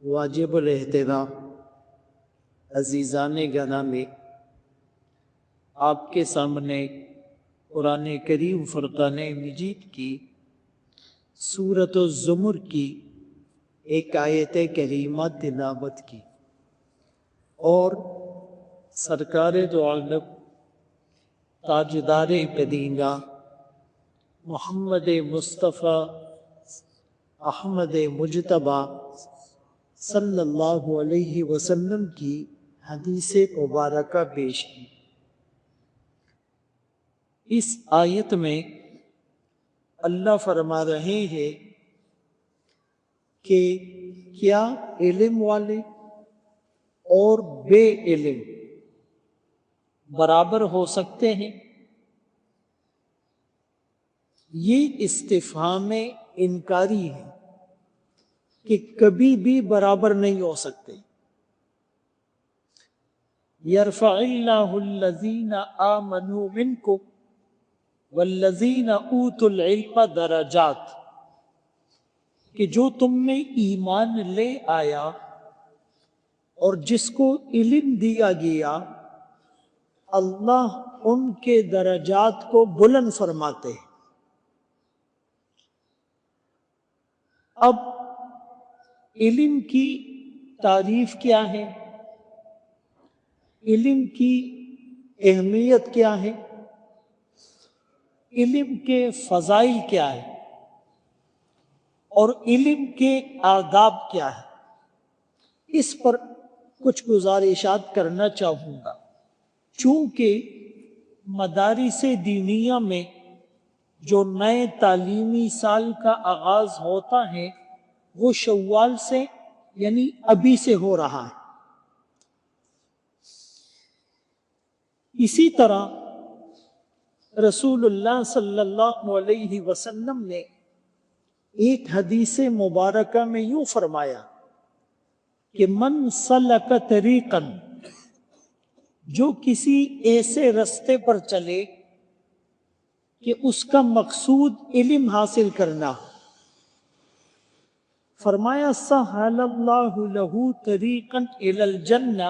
واجب الاحترام عزیزان گرامی، آپ کے سامنے قرآن کریم فرقان مجید کی سورۃ الزمر کی ایک آیت کریمہ تلاوت کی اور سرکار دو عالم تاجدار مدینہ محمد مصطفیٰ احمد مجتبیٰ صلی اللہ علیہ وسلم کی حدیث مبارکہ پیش کی۔ اس آیت میں اللہ فرما رہے ہیں کہ کیا علم والے اور بے علم برابر ہو سکتے ہیں؟ یہ استفہام انکاری ہے کہ کبھی بھی برابر نہیں ہو سکتے۔ یرفع اللہ الذین آمنوا منکم والذین اوتوا العلم درجات، کہ جو تم میں ایمان لے آیا اور جس کو علم دیا گیا، اللہ ان کے درجات کو بلند فرماتے ہیں۔ اب علم کی تعریف کیا ہے؟ علم کی اہمیت کیا ہے؟ علم کے فضائل کیا ہے؟ اور علم کے آداب کیا ہے؟ اس پر کچھ گزارشات کرنا چاہوں گا۔ چونکہ مدارس دینیہ میں جو نئے تعلیمی سال کا آغاز ہوتا ہے وہ شوال سے یعنی ابھی سے ہو رہا ہے۔ اسی طرح رسول اللہ صلی اللہ علیہ وسلم نے ایک حدیث مبارکہ میں یوں فرمایا کہ من سلک طریقا، جو کسی ایسے رستے پر چلے کہ اس کا مقصود علم حاصل کرنا، فرمایا سہل اللہ لہ طریقا الی الجنہ،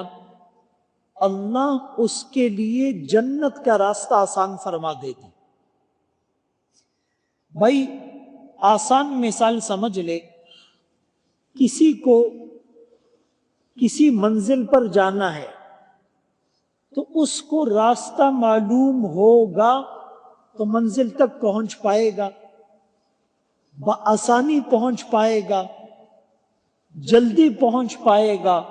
اللہ اس کے لیے جنت کا راستہ آسان فرما دیتے۔ بھائی آسان مثال سمجھ لے، کسی کو کسی منزل پر جانا ہے تو اس کو راستہ معلوم ہوگا تو منزل تک پہنچ پائے گا، بآسانی پہنچ پائے گا، جلدی پہنچ پائے گا،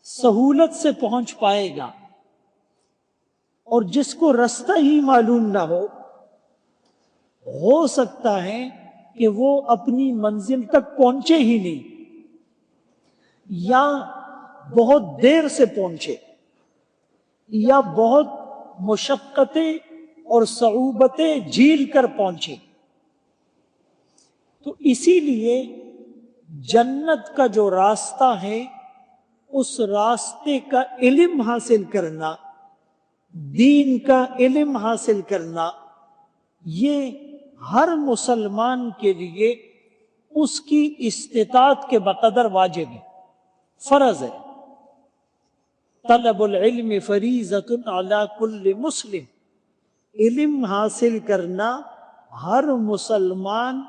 سہولت سے پہنچ پائے گا۔ اور جس کو راستہ ہی معلوم نہ ہو سکتا ہے کہ وہ اپنی منزل تک پہنچے ہی نہیں، یا بہت دیر سے پہنچے، یا بہت مشقتیں اور صعوبتیں جھیل کر پہنچے۔ تو اسی لیے جنت کا جو راستہ ہے اس راستے کا علم حاصل کرنا، دین کا علم حاصل کرنا، یہ ہر مسلمان کے لیے اس کی استطاعت کے بقدر واجب ہے، فرض ہے۔ طلب العلم فریضۃ علی کل مسلم، علم حاصل کرنا ہر مسلمان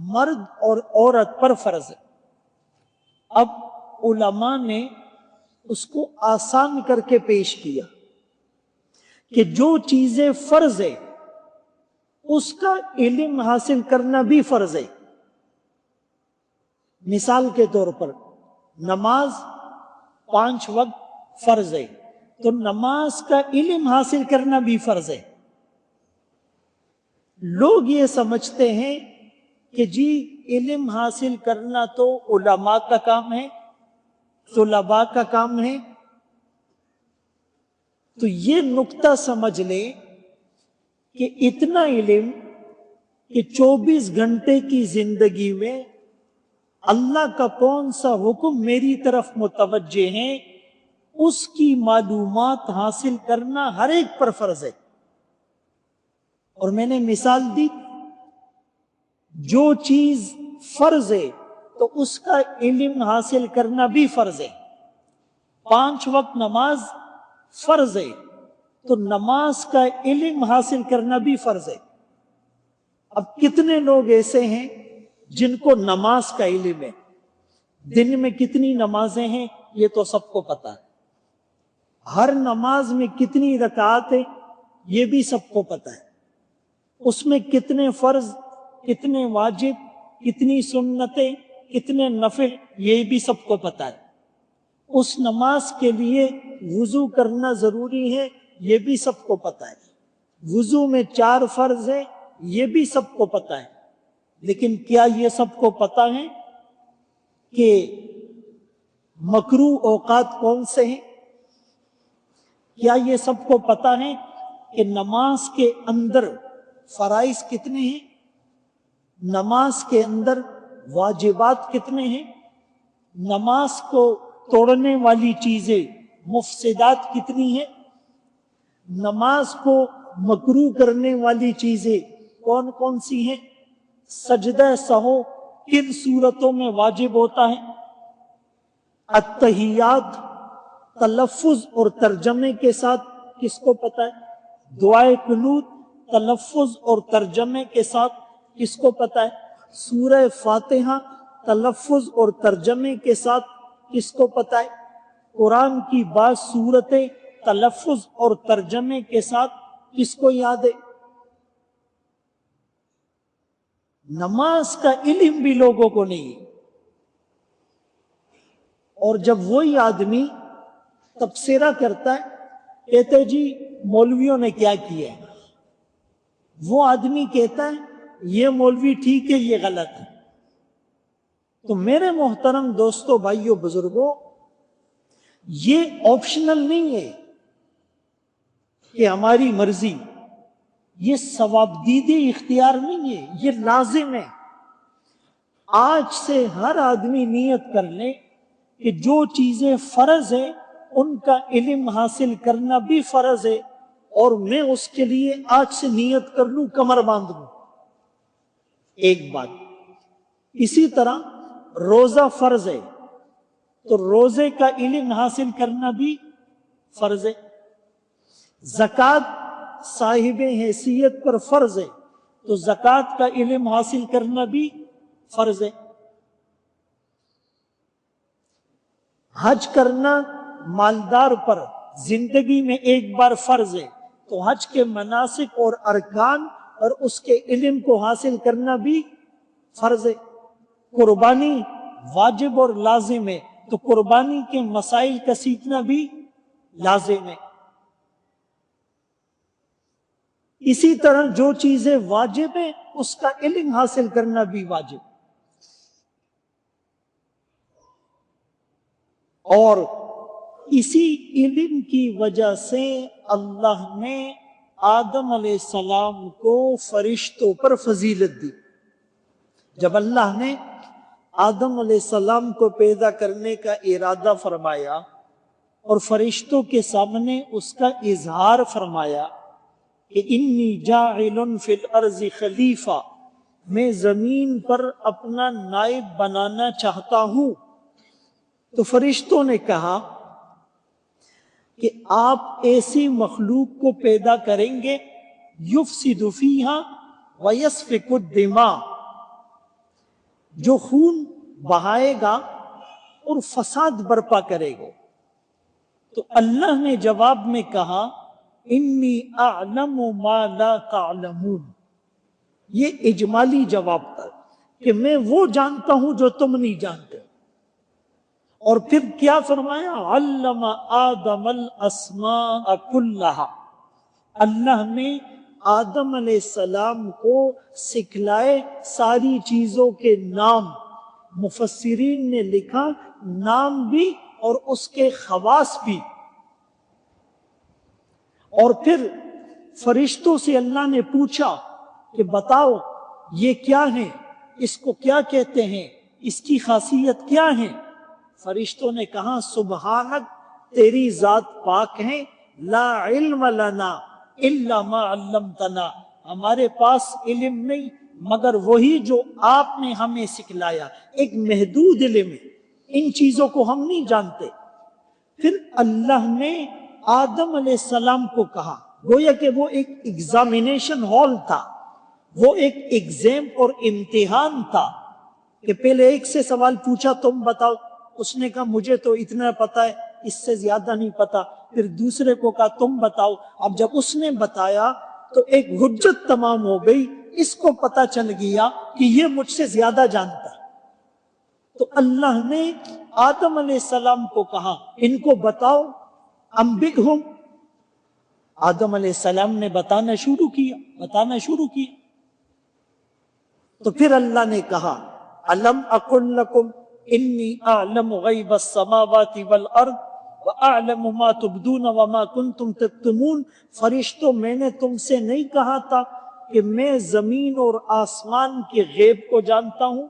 مرد اور عورت پر فرض ہے۔ اب علماء نے اس کو آسان کر کے پیش کیا کہ جو چیزیں فرض ہے اس کا علم حاصل کرنا بھی فرض ہے۔ مثال کے طور پر نماز 5 وقت فرض ہے، تو نماز کا علم حاصل کرنا بھی فرض ہے۔ لوگ یہ سمجھتے ہیں کہ جی علم حاصل کرنا تو علماء کا کام ہے، طلباء کا کام ہے۔ تو یہ نقطہ سمجھ لیں کہ اتنا علم کہ 24 گھنٹے کی زندگی میں اللہ کا کون سا حکم میری طرف متوجہ ہے اس کی معلومات حاصل کرنا ہر ایک پر فرض ہے۔ اور میں نے مثال دی، جو چیز فرض ہے تو اس کا علم حاصل کرنا بھی فرض ہے۔ 5 وقت نماز فرض ہے تو نماز کا علم حاصل کرنا بھی فرض ہے۔ اب کتنے لوگ ایسے ہیں جن کو نماز کا علم ہے؟ دن میں کتنی نمازیں ہیں یہ تو سب کو پتا ہے، ہر نماز میں کتنی رکعات ہے یہ بھی سب کو پتا ہے، اس میں کتنے فرض، کتنے واجب، کتنی سنتیں، کتنے نفل، یہ بھی سب کو پتا ہے۔ اس نماز کے لیے وضو کرنا ضروری ہے یہ بھی سب کو پتا ہے، وضو میں 4 فرض ہے یہ بھی سب کو پتا ہے۔ لیکن کیا یہ سب کو پتا ہے کہ مکروہ اوقات کون سے ہیں؟ کیا یہ سب کو پتا ہے کہ نماز کے اندر فرائض کتنے ہیں، نماز کے اندر واجبات کتنے ہیں، نماز کو توڑنے والی چیزیں مفسدات کتنی ہیں، نماز کو مکروہ کرنے والی چیزیں کون کون سی ہیں، سجدہ سہو کن صورتوں میں واجب ہوتا ہے، التحیات تلفظ اور ترجمے کے ساتھ کس کو پتا ہے، دعائے قنوت تلفظ اور ترجمے کے ساتھ کس کو پتا ہے، سورہ فاتحہ تلفظ اور ترجمے کے ساتھ کس کو پتا ہے، قرآن کی بعض سورتیں تلفظ اور ترجمے کے ساتھ کس کو یاد ہے؟ نماز کا علم بھی لوگوں کو نہیں ہے۔ اور جب وہی آدمی تبصرہ کرتا ہے، کہتے جی مولویوں نے کیا کیا ہے، وہ آدمی کہتا ہے یہ مولوی ٹھیک ہے یہ غلط ہے۔ تو میرے محترم دوستو، بھائیو، بزرگوں، یہ آپشنل نہیں ہے کہ ہماری مرضی، یہ ثوابدیدی اختیار نہیں ہے، یہ لازم ہے۔ آج سے ہر آدمی نیت کر لے کہ جو چیزیں فرض ہیں ان کا علم حاصل کرنا بھی فرض ہے، اور میں اس کے لیے آج سے نیت کر لوں، کمر باندھ لوں۔ ایک بات، اسی طرح روزہ فرض ہے تو روزے کا علم حاصل کرنا بھی فرض ہے، زکوٰۃ صاحب حیثیت پر فرض ہے تو زکوٰۃ کا علم حاصل کرنا بھی فرض ہے، حج کرنا مالدار پر زندگی میں ایک بار فرض ہے تو حج کے مناسک اور ارکان اور اس کے علم کو حاصل کرنا بھی فرض ہے، قربانی واجب اور لازم ہے تو قربانی کے مسائل کا سیکھنا بھی لازم ہے۔ اسی طرح جو چیزیں واجب ہیں اس کا علم حاصل کرنا بھی واجب، اور اسی علم کی وجہ سے اللہ نے آدم علیہ السلام کو فرشتوں پر فضیلت دی۔ جب اللہ نے آدم علیہ السلام کو پیدا کرنے کا ارادہ فرمایا اور فرشتوں کے سامنے اس کا اظہار فرمایا کہ انی جاعل فی الارض خلیفہ، میں زمین پر اپنا نائب بنانا چاہتا ہوں، تو فرشتوں نے کہا کہ آپ ایسی مخلوق کو پیدا کریں گے یفسد فیہا ویسفک الدماء، جو خون بہائے گا اور فساد برپا کرے گا۔ تو اللہ نے جواب میں کہا انی اعلم ما لا تعلمون، یہ اجمالی جواب تھا کہ میں وہ جانتا ہوں جو تم نہیں جانتے۔ اور پھر کیا فرمایا، علم آدم الاسماء کلہا، اللہ نے آدم علیہ السلام کو سکھلائے ساری چیزوں کے نام۔ مفسرین نے لکھا نام بھی اور اس کے خواص بھی۔ اور پھر فرشتوں سے اللہ نے پوچھا کہ بتاؤ یہ کیا ہے، اس کو کیا کہتے ہیں، اس کی خاصیت کیا ہے؟ فرشتوں نے کہا سبحانک، تیری ذات پاک ہے، لا علم لنا الا ما علمتنا، ہمارے پاس علم نہیں مگر وہی جو آپ نے ہمیں سکھلایا. ایک محدود علم ہے، ان چیزوں کو ہم نہیں جانتے. پھر اللہ نے آدم علیہ السلام کو کہا، گویا کہ وہ ایک ایگزامینیشن ہال تھا، وہ ایک ایگزام اور امتحان تھا کہ پہلے ایک سے سوال پوچھا تم بتاؤ، اس نے کہا مجھے تو اتنا پتا ہے، اس سے زیادہ نہیں پتا. پھر دوسرے کو کہا تم بتاؤ. اب جب اس نے بتایا تو ایک حجت تمام ہو گئی، اس کو پتا چل گیا کہ یہ مجھ سے زیادہ جانتا ہے. تو اللہ نے آدم علیہ السلام کو کہا ان کو بتاؤ، انبئہم. آدم علیہ السلام نے بتانا شروع کیا. تو پھر اللہ نے کہا الم اقل لکم انی اعلم غیب السماوات والارض واعلم ما تبدون وما کنتم تکتمون. فرشتوں، میں نے تم سے نہیں کہا تھا کہ میں زمین اور آسمان کے غیب کو جانتا ہوں؟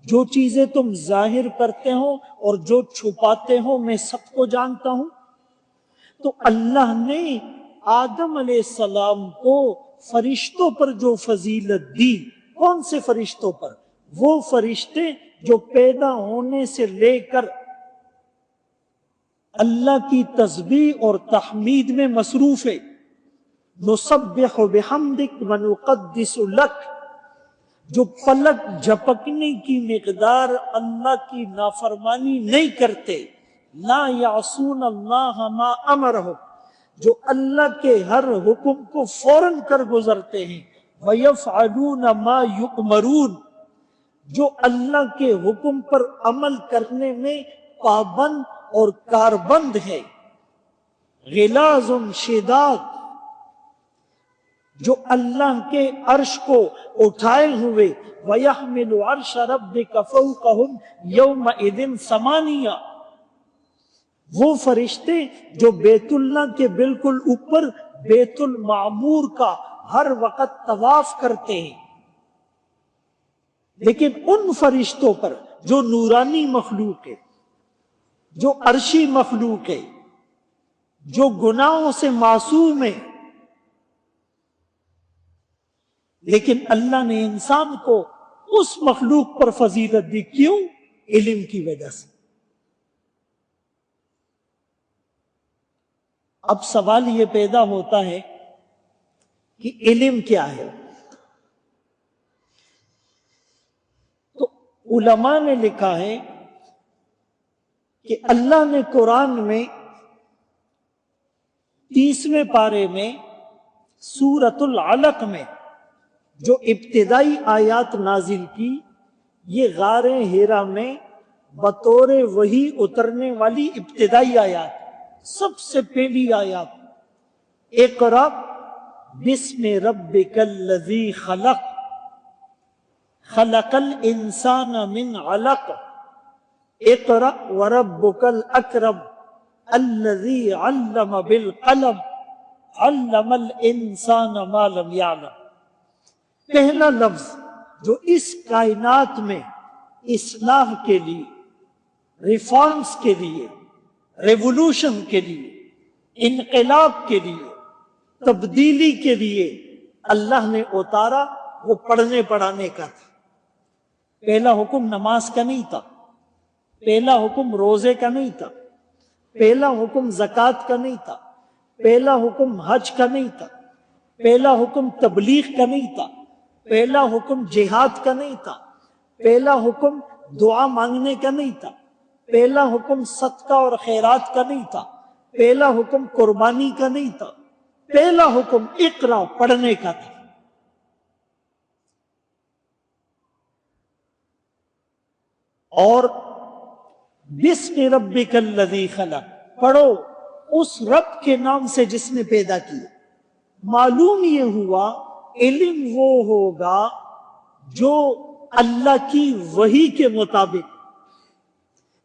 جو چیزیں تم ظاہر کرتے ہو اور جو چھپاتے ہو میں سب کو جانتا ہوں. تو اللہ نے آدم علیہ السلام کو فرشتوں پر جو فضیلت دی، کون سے فرشتوں پر؟ وہ فرشتے جو پیدا ہونے سے لے کر اللہ کی تسبیح اور تحمید میں مصروف ہے. نسبح بحمدک ونقدس لک، جو پلک جھپکنے کی مقدار اللہ کی نافرمانی نہیں کرتے. لا یعصون اللہ ما امرہم، جو اللہ کے ہر حکم کو فوراً کر گزرتے ہیں. ویفعلون ما یؤمرون، جو اللہ کے حکم پر عمل کرنے میں پابند اور کاربند ہے. غلاظ شداد، جو اللہ کے عرش کو اٹھائے ہوئے. وَيَحْمِلُ عَرْشَ رَبِّكَ فَوْقَهُمْ يَوْمَئِذٍ ثَمَانِيَةٌ، وہ فرشتے جو بیت اللہ کے بالکل اوپر بیت المعمور کا ہر وقت طواف کرتے ہیں. لیکن ان فرشتوں پر جو نورانی مخلوق ہے، جو عرشی مخلوق ہے، جو گناہوں سے معصوم ہے، لیکن اللہ نے انسان کو اس مخلوق پر فضیلت دی. کیوں؟ علم کی وجہ سے. اب سوال یہ پیدا ہوتا ہے کہ علم کیا ہے؟ تو علماء نے لکھا ہے کہ اللہ نے قرآن میں 30ویں پارے میں سورۃ العلق میں جو ابتدائی آیات نازل کی، یہ غار حرا میں بطور وحی اترنے والی ابتدائی آیات، سب سے پہلی آیات. اقرأ بسم ربک الذی خلق، خلق الانسان من علق، اقرأ وربک الاکرم الذی علم بالقلم علم الانسان ما لم یعلم. پہلا لفظ جو اس کائنات میں اصلاح کے لیے، ریفارمز کے لیے، ریولوشن کے لیے، انقلاب کے لیے، تبدیلی کے لیے اللہ نے اتارا، وہ پڑھنے پڑھانے کا تھا. پہلا حکم نماز کا نہیں تھا، پہلا حکم روزے کا نہیں تھا، پہلا حکم زکوٰۃ کا نہیں تھا، پہلا حکم حج کا نہیں تھا، پہلا حکم تبلیغ کا نہیں تھا، پہلا حکم جہاد کا نہیں تھا، پہلا حکم دعا مانگنے کا نہیں تھا، پہلا حکم صدقہ اور خیرات کا نہیں تھا، پہلا حکم قربانی کا نہیں تھا، پہلا حکم اقرا پڑھنے کا تھا. اور بسم ربک الذی خلق، پڑھو اس رب کے نام سے جس نے پیدا کیا. معلوم یہ ہوا علم وہ ہوگا جو اللہ کی وحی کے مطابق،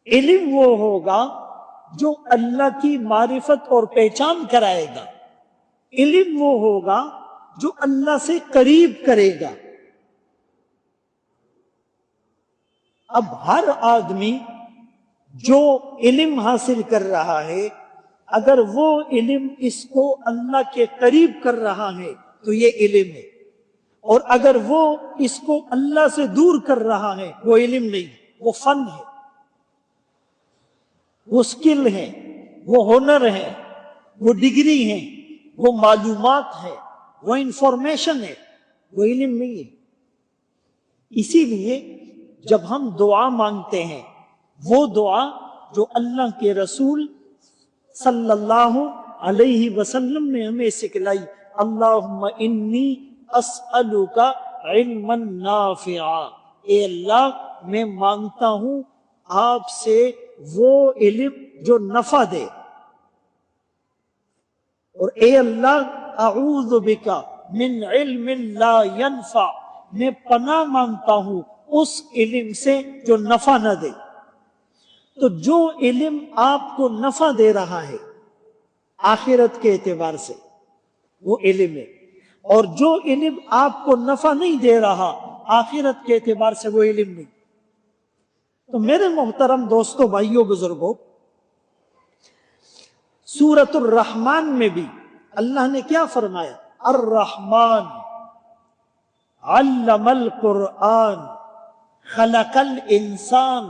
علم وہ ہوگا جو اللہ کی معرفت اور پہچان کرائے گا، علم وہ ہوگا جو اللہ سے قریب کرے گا. اب ہر آدمی جو علم حاصل کر رہا ہے، اگر وہ علم اس کو اللہ کے قریب کر رہا ہے تو یہ علم ہے. اور اگر وہ اس کو اللہ سے دور کر رہا ہے، وہ علم نہیں، وہ فن ہے، وہ سکل ہے، وہ ہنر ہے، وہ ڈگری ہے، وہ معلومات ہے، وہ انفارمیشن ہے، وہ علم نہیں ہے۔ اسی لیے جب ہم دعا مانگتے ہیں، وہ دعا جو اللہ کے رسول صلی اللہ علیہ وسلم نے ہمیں سکھلائی، اللہم انی اسألک علما نافعا، اے اللہ میں مانگتا ہوں آپ سے وہ علم جو نفع دے، اور اے اللہ اعوذ بک من علم لا ينفع، میں پناہ مانگتا ہوں اس علم سے جو نفع نہ دے۔ تو جو علم آپ کو نفع دے رہا ہے آخرت کے اعتبار سے وہ علم ہے، اور جو علم آپ کو نفع نہیں دے رہا آخرت کے اعتبار سے وہ علم نہیں۔ تو میرے محترم دوستو، بھائیو، بزرگوں، سورۃ الرحمن میں بھی اللہ نے کیا فرمایا؟ الرحمن علم القرآن خلق الانسان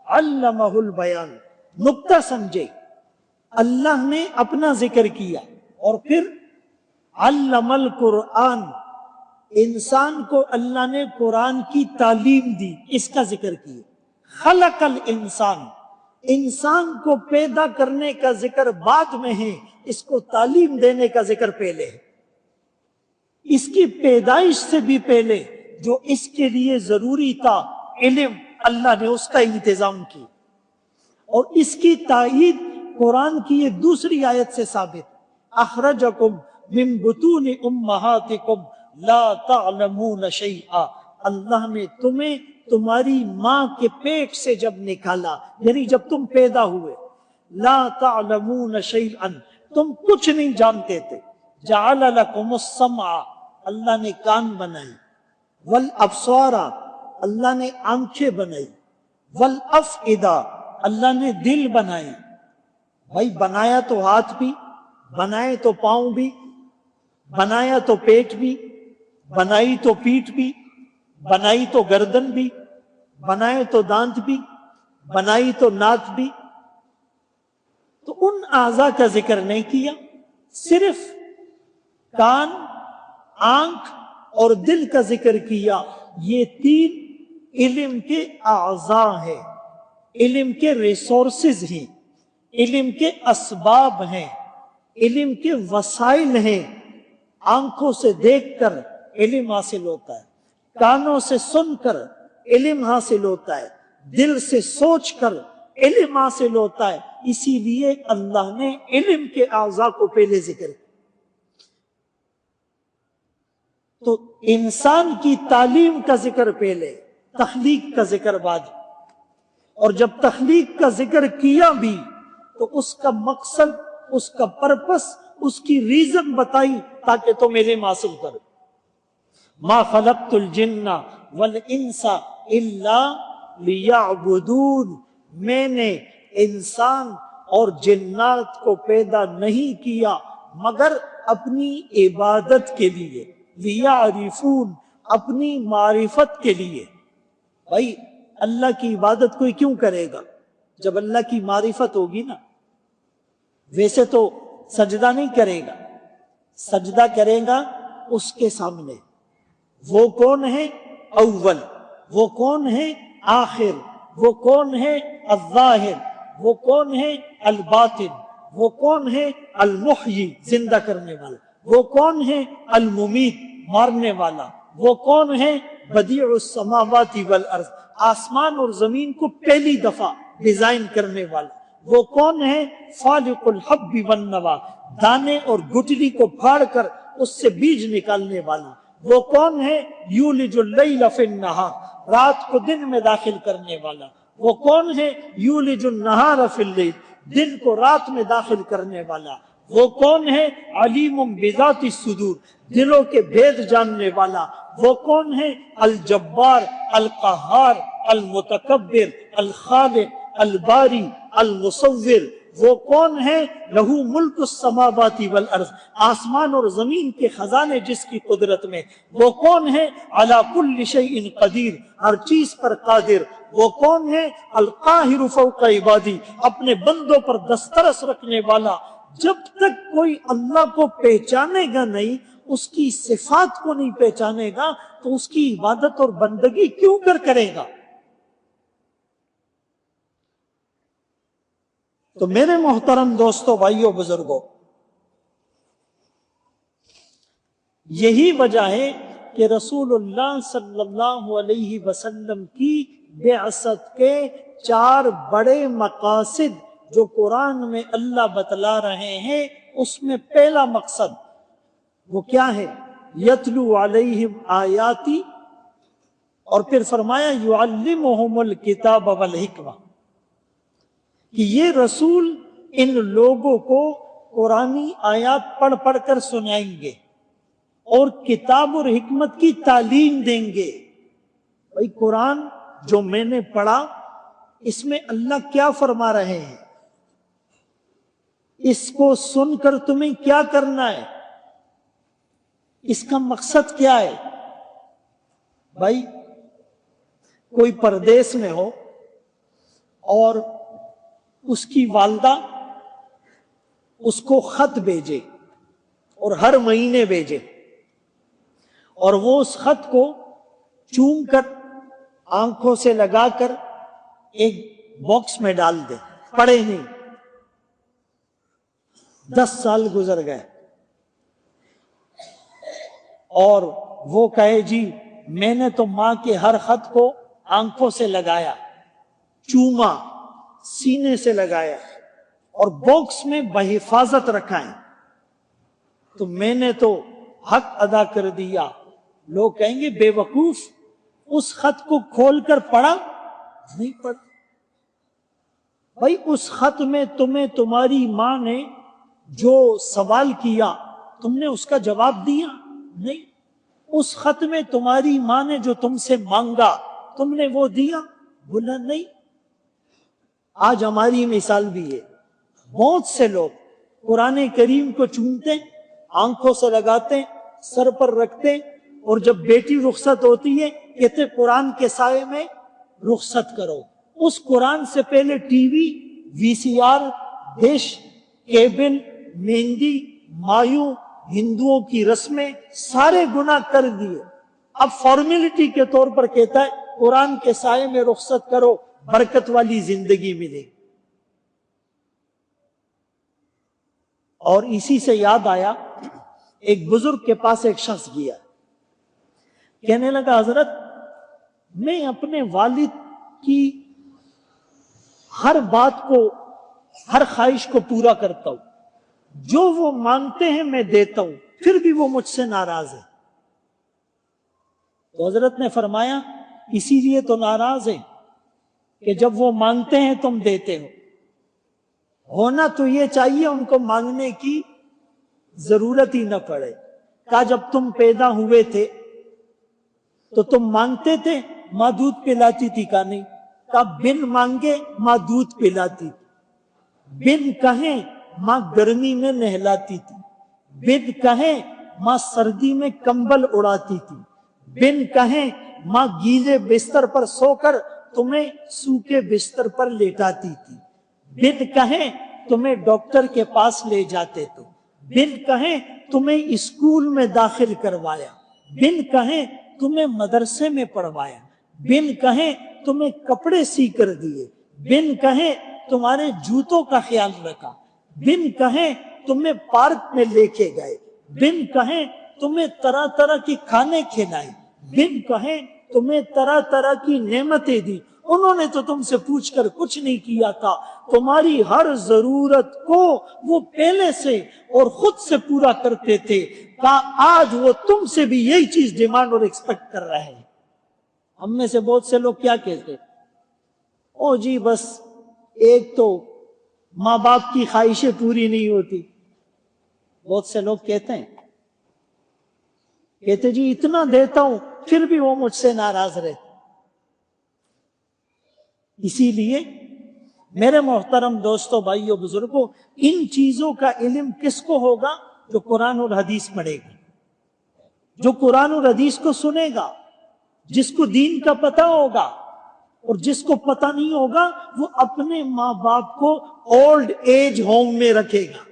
علمہ البیان۔ نقطہ سمجھے، اللہ نے اپنا ذکر کیا اور پھر علم القرآن، انسان کو اللہ نے قرآن کی تعلیم دی، اس کا ذکر کیا۔ خلق الانسان، انسان کو پیدا کرنے کا ذکر بعد میں ہے، اس کو تعلیم دینے کا ذکر پہلے ہے۔ اس کی پیدائش سے بھی پہلے جو اس کے لیے ضروری تھا علم، اللہ نے اس کا انتظام کیا، اور اس کی تائید قرآن کی یہ دوسری آیت سے ثابت، اخرجکم من بطون امہاتکم لا تعلمون شیئا، اللہ نے تمہیں تمہاری ماں کے پیٹ سے جب نکالا، یعنی جب تم پیدا ہوئے، لا تعلمون شیئا، تم کچھ نہیں جانتے تھے، جعل لکم السمع، اللہ نے کان بنائی، والابصار، اللہ نے آنکھیں بنائی، والافئدہ، اللہ نے دل بنائے۔ بھائی بنایا تو ہاتھ بھی، بنائے تو پاؤں بھی، بنایا تو پیٹ بھی، بنائی تو پیٹھ بھی، بنائی تو گردن بھی، بنائے تو دانت بھی، بنائی تو ناک بھی۔ تو ان اعضاء کا ذکر نہیں کیا، صرف کان، آنکھ اور دل کا ذکر کیا۔ یہ تین علم کے اعضاء ہیں، علم کے ریسورسز ہیں، علم کے اسباب ہیں، علم کے وسائل ہیں۔ آنکھوں سے دیکھ کر علم حاصل ہوتا ہے، کانوں سے سن کر علم حاصل ہوتا ہے، دل سے سوچ کر علم حاصل ہوتا ہے۔ اسی لیے اللہ نے علم کے اعضاء کو پہلے ذکر کیا۔ تو انسان کی تعلیم کا ذکر پہلے، تخلیق کا ذکر بعد، اور جب تخلیق کا ذکر کیا بھی تو اس کا مقصد، اس کا پرپس، اس کی ریزن بتائی تاکہ تم علم حاصل کرو۔ ما خلقت الجن والانس الا لیعبدون، میں نے انسان اور جنات کو پیدا نہیں کیا مگر اپنی عبادت کے لیے، لیعرفون، اپنی معرفت کے لیے۔ بھائی اللہ کی عبادت کوئی کیوں کرے گا؟ جب اللہ کی معرفت ہوگی نا۔ ویسے تو سجدہ نہیں کرے گا، سجدہ کرے گا اس کے سامنے۔ وہ کون ہے اول، وہ کون ہے آخر، وہ کون ہے الظاہر، وہ کون ہے الباطن، وہ کون ہے المحیی، زندہ کرنے والا، وہ کون ہے الممیت، مارنے والا، وہ کون ہے بدیع السماوات والارض، آسمان اور زمین کو پہلی دفعہ ڈیزائن کرنے والا، وہ کون ہے فالق الحب والنوا، دانے اور گٹلی کو پھاڑ کر اس سے بیج نکالنے والا، وہ کون ہے یولج اللیل فی النہار، رات کو دن میں داخل کرنے والا، وہ کون ہے یولج النہار فی اللیل، دن کو رات میں داخل کرنے والا، وہ کون ہے علیم بذات الصدور، دلوں کے بھید جاننے والا، وہ کون ہے الجبار القہار المتکبر الخالق الباری المصور وہ کون ہے؟ لہو ملک السماوات والارض، آسمان اور زمین کے خزانے جس کی قدرت میں، وہ کون ہے؟ علی کل شیء قدیر، ہر چیز پر قادر، وہ کون ہے؟ القاہر فوق عبادی، اپنے بندوں پر دسترس رکھنے والا۔ جب تک کوئی اللہ کو پہچانے گا نہیں، اس کی صفات کو نہیں پہچانے گا، تو اس کی عبادت اور بندگی کیوں کرے گا؟ تو میرے محترم دوستو، بھائیو، بزرگوں، یہی وجہ ہے کہ رسول اللہ صلی اللہ علیہ وسلم کی بعثت کے 4 بڑے مقاصد جو قرآن میں اللہ بتلا رہے ہیں، اس میں پہلا مقصد وہ کیا ہے؟ یتلو علیہم آیاتی، اور پھر فرمایا یعلمہم الکتاب والحکمہ، کہ یہ رسول ان لوگوں کو قرآنی آیات پڑھ پڑھ کر سنائیں گے اور کتاب اور حکمت کی تعلیم دیں گے۔ بھائی قرآن جو میں نے پڑھا، اس میں اللہ کیا فرما رہے ہیں؟ اس کو سن کر تمہیں کیا کرنا ہے؟ اس کا مقصد کیا ہے؟ بھائی کوئی پردیس میں ہو اور اس کی والدہ اس کو خط بھیجے اور ہر مہینے بھیجے، اور وہ اس خط کو چوم کر آنکھوں سے لگا کر ایک باکس میں ڈال دے، پڑھے نہیں۔ 10 سال گزر گئے اور وہ کہے جی میں نے تو ماں کے ہر خط کو آنکھوں سے لگایا، چوما، سینے سے لگایا اور باکس میں بحفاظت رکھا ہے، تو میں نے تو حق ادا کر دیا۔ لوگ کہیں گے بے وقوف، اس خط کو کھول کر پڑھا نہیں؟ پڑھا۔ بھائی اس خط میں تمہیں تمہاری ماں نے جو سوال کیا، تم نے اس کا جواب دیا نہیں۔ اس خط میں تمہاری ماں نے جو تم سے مانگا، تم نے وہ دیا؟ بولا نہیں۔ آج ہماری مثال بھی ہے، بہت سے لوگ قرآن کریم کو چومتے، آنکھوں سے لگاتے، سر پر رکھتے، اور جب بیٹی رخصت ہوتی ہے کہتے قرآن کے سائے میں رخصت کرو۔ اس قرآن سے پہلے ٹی وی، وی سی آر، ڈش، کیبل، مہندی، مایوں، ہندوؤں کی رسمیں، سارے گناہ کر دیے۔ اب فارمیلٹی کے طور پر کہتا ہے قرآن کے سائے میں رخصت کرو، برکت والی زندگی ملے۔ اور اسی سے یاد آیا، ایک بزرگ کے پاس ایک شخص گیا، کہنے لگا حضرت میں اپنے والد کی ہر بات کو، ہر خواہش کو پورا کرتا ہوں، جو وہ مانگتے ہیں میں دیتا ہوں، پھر بھی وہ مجھ سے ناراض ہے۔ تو حضرت نے فرمایا اسی لیے تو ناراض ہے کہ جب وہ مانگتے ہیں تم دیتے ہو۔ ہونا تو یہ چاہیے ان کو مانگنے کی ضرورت ہی نہ پڑے۔ کہا جب تم پیدا ہوئے تھے تو تم مانگتے تھے، ماں دودھ پلاتی تھی؟ کہا نہیں۔ کہا بن مانگے ماں دودھ پلاتی تھی، بن کہیں ماں گرمی میں نہلاتی تھی، بن کہیں ماں سردی میں کمبل اڑاتی تھی، بن کہیں ماں گیلے بستر پر سو کر تمہیں سوکھے بستر پر لیٹاتی تھی، بن کہیں تمہیں ڈاکٹر کے پاس لے جاتے تو، بن کہیں تمہیں اسکول میں داخل کروایا، بن کہیں تمہیں مدرسے میں پڑھوایا، بن کہیں تمہیں کپڑے سی کر دیے، بن کہیں تمہارے جوتوں کا خیال رکھا، بن کہیں تمہیں پارک میں لے کے گئے، بن کہیں تمہیں طرح طرح کی کھانے کھلائے، بن کہیں تمہیں طرح طرح کی نعمتیں دی۔ انہوں نے تو تم سے پوچھ کر کچھ نہیں کیا تھا، تمہاری ہر ضرورت کو وہ پہلے سے اور خود سے پورا کرتے تھے۔ آج وہ تم سے بھی یہی چیز ڈیمانڈ اور ایکسپیکٹ کر رہے ہیں۔ ہم میں سے بہت سے لوگ کیا کہتے ہیں؟ او جی بس ایک تو ماں باپ کی خواہشیں پوری نہیں ہوتی۔ بہت سے لوگ کہتے جی اتنا دیتا ہوں پھر بھی وہ مجھ سے ناراض رہتے۔ اسی لیے میرے محترم دوستوں، بھائیوں، بزرگوں، ان چیزوں کا علم کس کو ہوگا؟ جو قرآن اور حدیث پڑھے گا، جو قرآن اور حدیث کو سنے گا، جس کو دین کا پتہ ہوگا۔ اور جس کو پتہ نہیں ہوگا وہ اپنے ماں باپ کو اولڈ ایج ہوم میں رکھے گا۔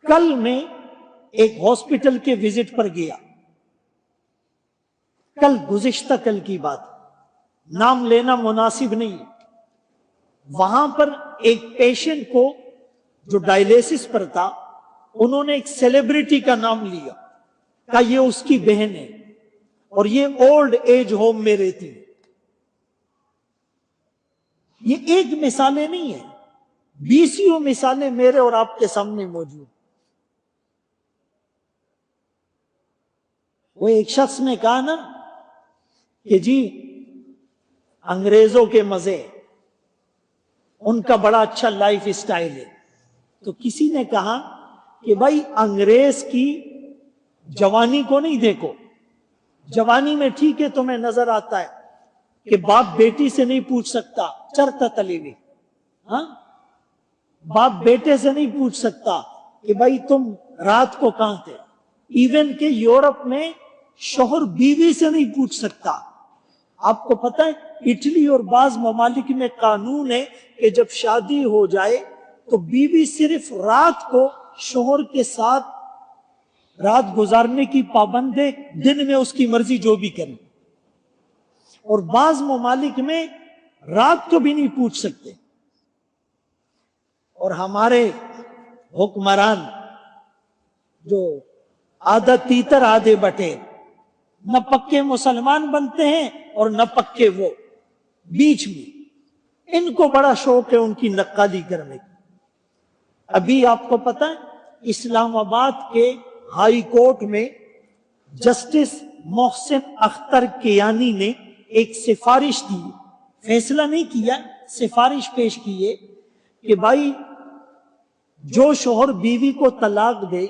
کل میں ایک ہاسپٹل کے وزٹ پر گیا، کل گزشتہ کل کی بات، نام لینا مناسب نہیں۔ وہاں پر ایک پیشنٹ کو جو ڈائلیسس پر تھا، انہوں نے ایک سیلیبریٹی کا نام لیا، کہا یہ اس کی بہن ہے اور یہ اولڈ ایج ہوم میں رہتی ہے۔ یہ ایک مثالیں نہیں ہیں، بیسیوں مثالیں میرے اور آپ کے سامنے موجود۔ وہ ایک شخص نے کہا نا کہ جی انگریزوں کے مزے، ان کا بڑا اچھا لائف اسٹائل ہے۔ تو کسی نے کہا کہ بھائی انگریز کی جوانی کو نہیں دیکھو، جوانی میں ٹھیک ہے تمہیں نظر آتا ہے کہ باپ بیٹی سے نہیں پوچھ سکتا، چرتا تلیوی، ہاں، باپ بیٹے سے نہیں پوچھ سکتا کہ بھائی تم رات کو کہاں تھے۔ ایون کہ یورپ میں شوہر بیوی سے نہیں پوچھ سکتا۔ آپ کو پتہ ہے اٹلی اور بعض ممالک میں قانون ہے کہ جب شادی ہو جائے تو بیوی صرف رات کو شوہر کے ساتھ رات گزارنے کی پابند ہے، دن میں اس کی مرضی جو بھی کرے۔ اور بعض ممالک میں رات کو بھی نہیں پوچھ سکتے۔ اور ہمارے حکمران جو آدھا تیتر آدھے بٹے، نہ پکے مسلمان بنتے ہیں اور نہ پکے وہ، بیچ میں، ان کو بڑا شوق ہے ان کی نقالی کرنے کی۔ ابھی آپ کو پتہ ہے اسلام آباد کے ہائی کورٹ میں جسٹس محسن اختر کیانی نے ایک سفارش دی، فیصلہ نہیں کیا، سفارش پیش کی ہے کہ بھائی جو شوہر بیوی کو طلاق دے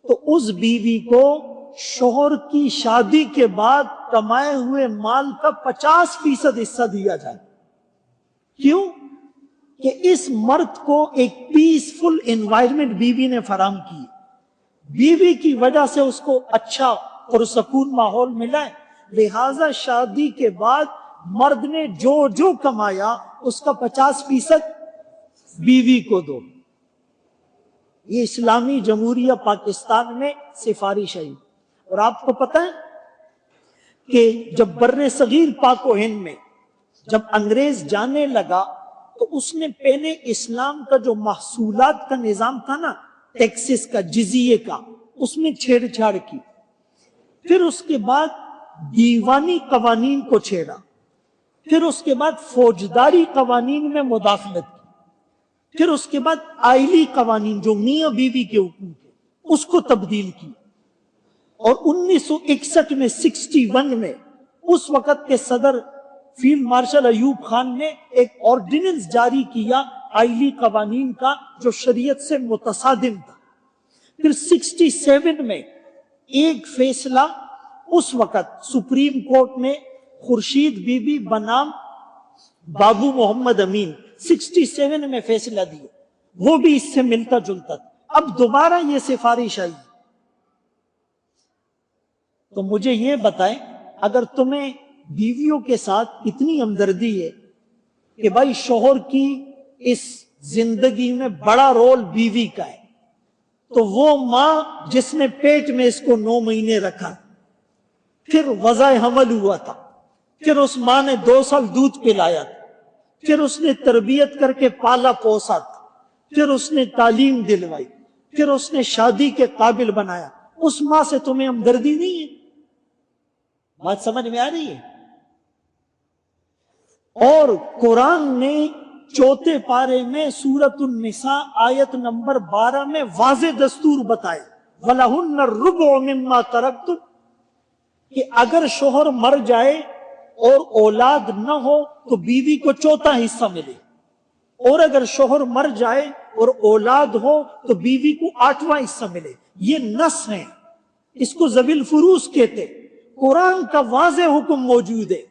تو اس بیوی کو شوہر کی شادی کے بعد کمائے ہوئے مال کا 50% حصہ دیا جائے۔ کیوں؟ کہ اس مرد کو ایک پیسفل انوائرمنٹ بیوی نے فراہم کی، بیوی کی وجہ سے اس کو اچھا پرسکون ماحول ملا ہے، لہذا شادی کے بعد مرد نے جو جو کمایا اس کا 50% بیوی کو دو۔ یہ اسلامی جمہوریہ پاکستان میں سفارش آئی۔ اور آپ کو پتہ ہے کہ جب بر صغیر پاک و ہند میں جب انگریز جانے لگا تو اس نے پہلے اسلام کا جو محصولات کا نظام تھا نا، ٹیکسز کا، جزیے کا، اس میں چھیڑ چھاڑ کی۔ پھر اس کے بعد دیوانی قوانین کو چھیڑا، پھر اس کے بعد فوجداری قوانین میں مداخلت کی، پھر اس کے بعد آئلی قوانین جو میاں بیوی کے حقوق ہے اس کو تبدیل کی۔ اور 1961 میں 61 میں اس وقت کے صدر فیلڈ مارشل ایوب خان نے ایک آرڈیننس جاری کیا آئلی قوانین کا جو شریعت سے متصادم تھا۔ پھر 67 میں ایک فیصلہ اس وقت سپریم کورٹ میں خورشید بی بی بنام بابو محمد امین 67 میں فیصلہ دیا، وہ بھی اس سے ملتا جلتا تھا۔ اب دوبارہ یہ سفارش آئی۔ تو مجھے یہ بتائیں، اگر تمہیں بیویوں کے ساتھ اتنی ہمدردی ہے کہ بھائی شوہر کی اس زندگی میں بڑا رول بیوی کا ہے، تو وہ ماں جس نے پیٹ میں اس کو 9 مہینے رکھا، پھر وضع حمل ہوا تھا، پھر اس ماں نے 2 سال دودھ پلایا تھا، پھر اس نے تربیت کر کے پالا پوسا تھا، پھر اس نے تعلیم دلوائی، پھر اس نے شادی کے قابل بنایا، اس ماں سے تمہیں ہمدردی نہیں ہے؟ بات سمجھ میں آ رہی ہے؟ اور قرآن نے 4 پارے میں سورۃ النساء آیت نمبر 12 میں واضح دستور بتائے، وَلَهُنَّ الرُّبُعُ مِمَّا تَرَكْتُمْ، کہ اگر شوہر مر جائے اور اولاد نہ ہو تو بیوی کو 4تھا حصہ ملے، اور اگر شوہر مر جائے اور اولاد ہو تو بیوی کو 8واں حصہ ملے۔ یہ نص ہے، اس کو ذوی الفروض کہتے۔ قرآن کا واضح حکم موجود ہے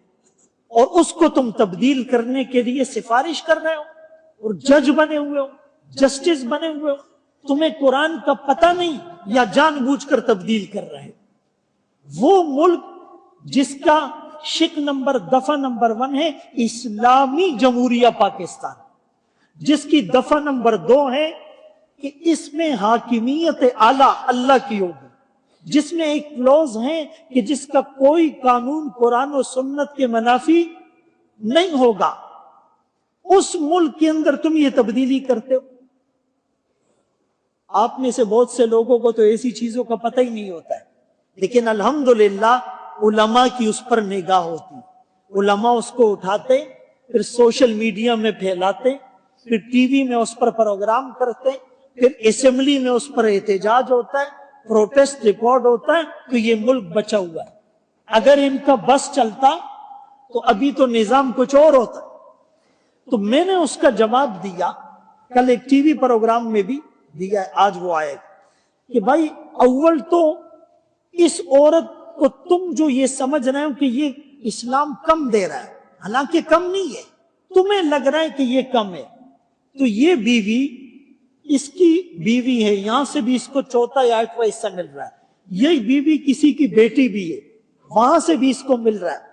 اور اس کو تم تبدیل کرنے کے لیے سفارش کر رہے ہو اور جج بنے ہوئے ہو، جسٹس بنے ہوئے ہو، تمہیں قرآن کا پتہ نہیں یا جان بوجھ کر تبدیل کر رہے ہو۔ وہ ملک جس کا شک نمبر دفعہ نمبر 1 ہے اسلامی جمہوریہ پاکستان، جس کی دفعہ نمبر 2 ہے کہ اس میں حاکمیت اعلیٰ اللہ کی ہوگی، جس میں ایک کلوز ہے کہ جس کا کوئی قانون قرآن و سنت کے منافی نہیں ہوگا، اس ملک کے اندر تم یہ تبدیلی کرتے ہو۔ آپ میں سے بہت سے لوگوں کو تو ایسی چیزوں کا پتہ ہی نہیں ہوتا ہے، لیکن الحمدللہ علماء کی اس پر نگاہ ہوتی، علماء اس کو اٹھاتے، پھر سوشل میڈیا میں پھیلاتے، پھر ٹی وی میں اس پر پروگرام کرتے، پھر اسمبلی میں اس پر احتجاج ہوتا ہے، پروٹیسٹ ریکارڈ ہوتا ہے، تو یہ ملک بچا ہوا ہے۔ اگر ان کا بس چلتا تو ابھی تو نظام کچھ اور ہوتا۔ تو میں نے اس کا جواب دیا، کل ایک ٹی وی پروگرام میں بھی دیا، آج وہ آئے گا، کہ بھائی اول تو اس عورت کو تم جو یہ سمجھ رہے ہو کہ یہ اسلام کم دے رہا ہے، حالانکہ کم نہیں ہے، تمہیں لگ رہا ہے کہ یہ کم ہے، تو یہ بیوی اس کی بیوی ہے، یہاں سے بھی اس کو 4 یا 8واں حصہ مل رہا ہے، یہی بیوی کسی کی بیٹی بھی ہے، وہاں سے بھی اس کو مل رہا ہے،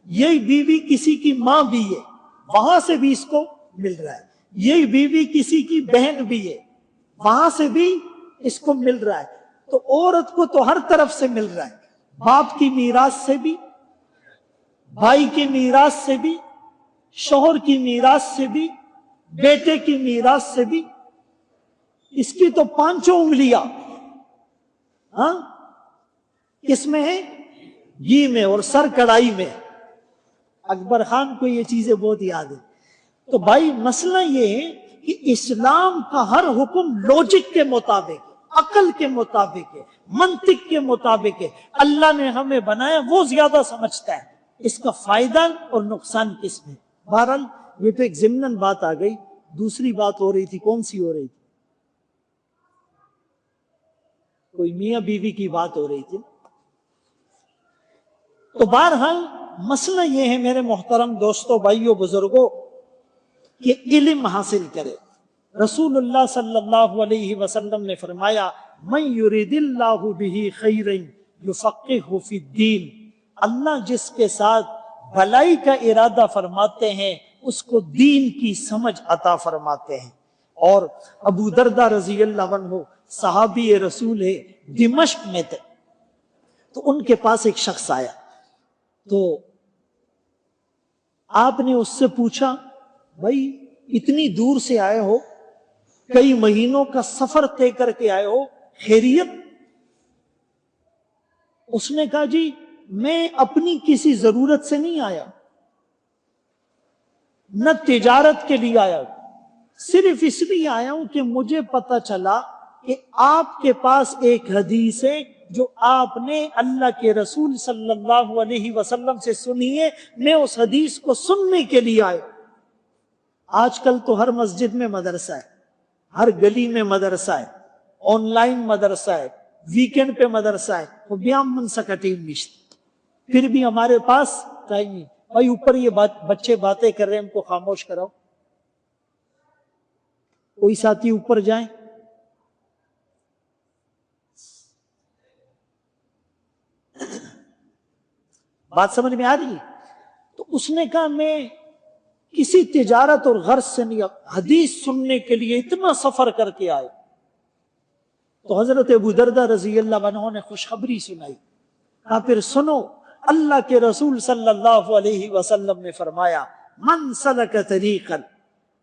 یہی بیوی کسی کی ماں بھی ہے، وہاں سے بھی اس کو مل رہا ہے، یہی بیوی کسی کی بہن بھی ہے، وہاں سے بھی اس کو مل رہا ہے۔ تو عورت کو تو ہر طرف سے مل رہا ہے، باپ کی میراث سے بھی، بھائی کی میراث سے بھی، شوہر کی میراث سے بھی، بیٹے کی میراث سے بھی، اس کی تو 5 انگلیاں کس میں ہے؟ گھی میں اور سر کڑائی میں۔ اکبر خان کو یہ چیزیں بہت یاد ہے۔ تو بھائی مسئلہ یہ ہے کہ اسلام کا ہر حکم لوجک کے مطابق، عقل کے مطابق ہے، منطق کے مطابق ہے۔ اللہ نے ہمیں بنایا، وہ زیادہ سمجھتا ہے اس کا فائدہ اور نقصان کس میں۔ بہرحال یہ تو ایک ضمناً بات آ گئی، دوسری بات ہو رہی تھی، کون سی ہو رہی تھی؟ کوئی میاں بیوی کی بات ہو رہی تھی۔ تو بہرحال مسئلہ یہ ہے میرے محترم دوستوں، بھائیوں، بزرگوں، کہ علم حاصل کرے۔ رسول اللہ صلی اللہ علیہ وسلم نے فرمایا من یرید اللہ بہ خیرا یفقہہ فی الدین، اللہ جس کے ساتھ بھلائی کا ارادہ فرماتے ہیں اس کو دین کی سمجھ عطا فرماتے ہیں۔ اور ابو دردہ رضی اللہ عنہ صحابی رسول ہے، دمشق میں تھے، تو ان کے پاس ایک شخص آیا، تو آپ نے اس سے پوچھا بھائی اتنی دور سے آئے ہو، کئی مہینوں کا سفر طے کر کے آئے ہو، خیریت؟ اس نے کہا جی میں اپنی کسی ضرورت سے نہیں آیا، نہ تجارت کے لیے آیا، صرف اس لیے آیا ہوں کہ مجھے پتا چلا کہ آپ کے پاس ایک حدیث ہے جو آپ نے اللہ کے رسول صلی اللہ علیہ وسلم سے سنی ہے، میں اس حدیث کو سننے کے لیے آیا۔ آج کل تو ہر مسجد میں مدرسہ ہے، ہر گلی میں مدرسہ ہے، آن لائن مدرسہ ہے، ویکینڈ پہ مدرسہ ہے، وہ بیام من سکا ٹیم نشت، پھر بھی ہمارے پاس ٹائم نہیں۔ بھائی اوپر یہ بچے باتیں کر رہے ہیں، ان کو خاموش کراؤ، کوئی ساتھی اوپر جائیں۔ بات سمجھ میں آ رہی ہے؟ تو اس نے کہا میں کسی تجارت اور غرض سے نہیں، حدیث سننے کے لیے اتنا سفر کر کے آئے۔ تو حضرت ابو دردہ رضی اللہ عنہ نے خوشخبری سنائی، کہا پھر سنو، اللہ کے رسول صلی اللہ علیہ وسلم نے فرمایا من سلک طریقا،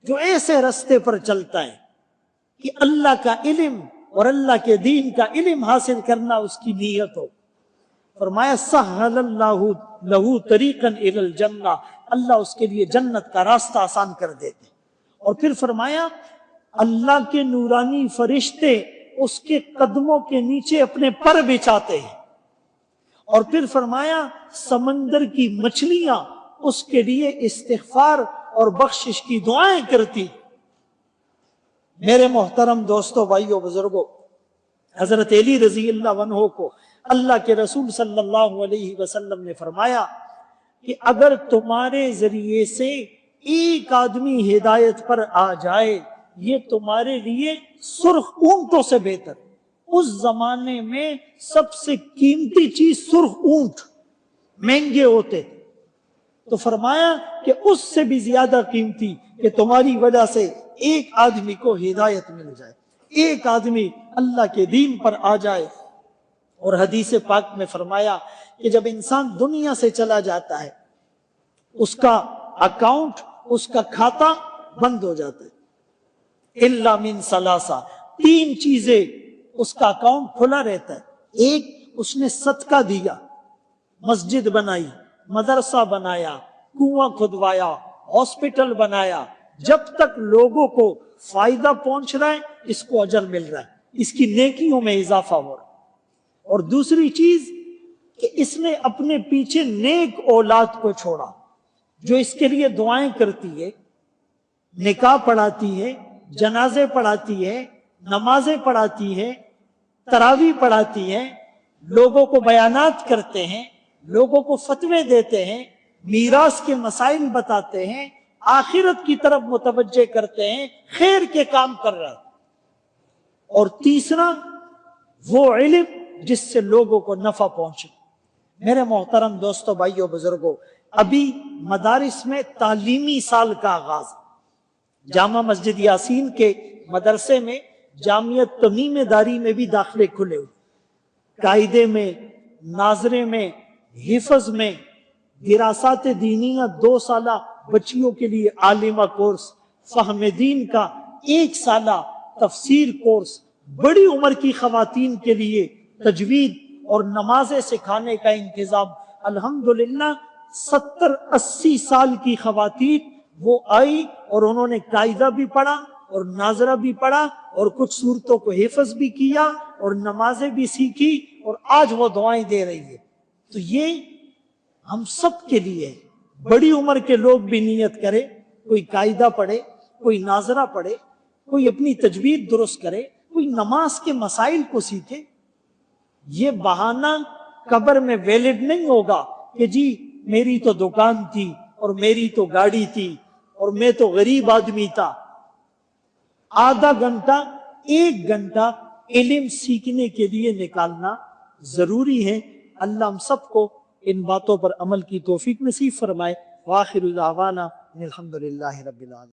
جو ایسے رستے پر چلتا ہے کہ اللہ کا علم اور اللہ کے دین کا علم حاصل کرنا اس کی نیت ہو، فرمایا سہل اللہ لہو طریقا الی الجنہ، اللہ اس کے لیے جنت کا راستہ آسان کر دیتے۔ اور پھر فرمایا اللہ کے نورانی فرشتے اس کے قدموں کے نیچے اپنے پر بچھاتے ہیں، اور پھر فرمایا سمندر کی مچھلیاں اس کے لیے استغفار اور بخشش کی دعائیں کرتی۔ میرے محترم دوستوں، بھائیوں، بزرگوں، حضرت علی رضی اللہ عنہ کو اللہ کے رسول صلی اللہ علیہ وسلم نے فرمایا کہ اگر تمہارے ذریعے سے ایک آدمی ہدایت پر آ جائے یہ تمہارے لیے سرخ اونٹوں سے بہتر۔ اس زمانے میں سب سے قیمتی چیز سرخ اونٹ مہنگے ہوتے، تو فرمایا کہ اس سے بھی زیادہ قیمتی کہ تمہاری وجہ سے ایک آدمی کو ہدایت مل جائے، ایک آدمی اللہ کے دین پر آ جائے۔ اور حدیث پاک میں فرمایا کہ جب انسان دنیا سے چلا جاتا ہے اس کا اکاؤنٹ، اس کا کھاتا بند ہو جاتا ہے، الا من ثلاثہ، تین چیزیں اس کا اکاؤنٹ کھلا رہتا ہے۔ ایک، اس نے صدقہ دیا، مسجد بنائی، مدرسہ بنایا، کنواں کھدوایا، ہاسپٹل بنایا، جب تک لوگوں کو فائدہ پہنچ رہا ہے اس کو اجر مل رہا ہے، اس کی نیکیوں میں اضافہ ہو رہا ہے۔ اور دوسری چیز کہ اس نے اپنے پیچھے نیک اولاد کو چھوڑا جو اس کے لیے دعائیں کرتی ہے، نکاح پڑھاتی ہے، جنازے پڑھاتی ہے، نمازیں پڑھاتی ہے، تراویح پڑھاتی ہے، لوگوں کو بیانات کرتے ہیں، لوگوں کو فتوے دیتے ہیں، میراث کے مسائل بتاتے ہیں، آخرت کی طرف متوجہ کرتے ہیں، خیر کے کام کر رہا ہے۔ اور تیسرا وہ علم جس سے لوگوں کو نفع پہنچے۔ میرے محترم دوستو، بھائیو، بزرگوں، ابھی مدارس میں تعلیمی سال کا آغاز، جامع مسجد یاسین کے مدرسے میں جامعہ تمیم داری میں بھی داخلے کھلے ہوئے، قاعدے میں، ناظرے میں، حفظ میں، دراسات دینیہ 2 سالہ بچیوں کے لیے عالمہ کورس، فہم دین کا 1 سالہ تفسیر کورس، بڑی عمر کی خواتین کے لیے تجوید اور نمازیں سکھانے کا انتظام۔ الحمدللہ 70-80 سال کی خواتین وہ آئی اور انہوں نے قاعدہ بھی پڑھا اور ناظرہ بھی پڑھا اور کچھ صورتوں کو حفظ بھی کیا اور نمازیں بھی سیکھی، اور آج وہ دعائیں دے رہی ہے۔ تو یہ ہم سب کے لیے، بڑی عمر کے لوگ بھی نیت کرے، کوئی قاعدہ پڑھے، کوئی ناظرہ پڑھے، کوئی اپنی تجوید درست کرے، کوئی نماز کے مسائل کو سیکھے۔ یہ بہانہ قبر میں ویلڈ نہیں ہوگا کہ جی میری تو دکان تھی اور میری تو گاڑی تھی اور میں تو غریب آدمی تھا۔ آدھا گھنٹہ، 1 گھنٹہ علم سیکھنے کے لیے نکالنا ضروری ہے۔ اللہ ہم سب کو ان باتوں پر عمل کی توفیق نصیب فرمائے۔ وآخر دعوانا الحمدللہ رب العالمین۔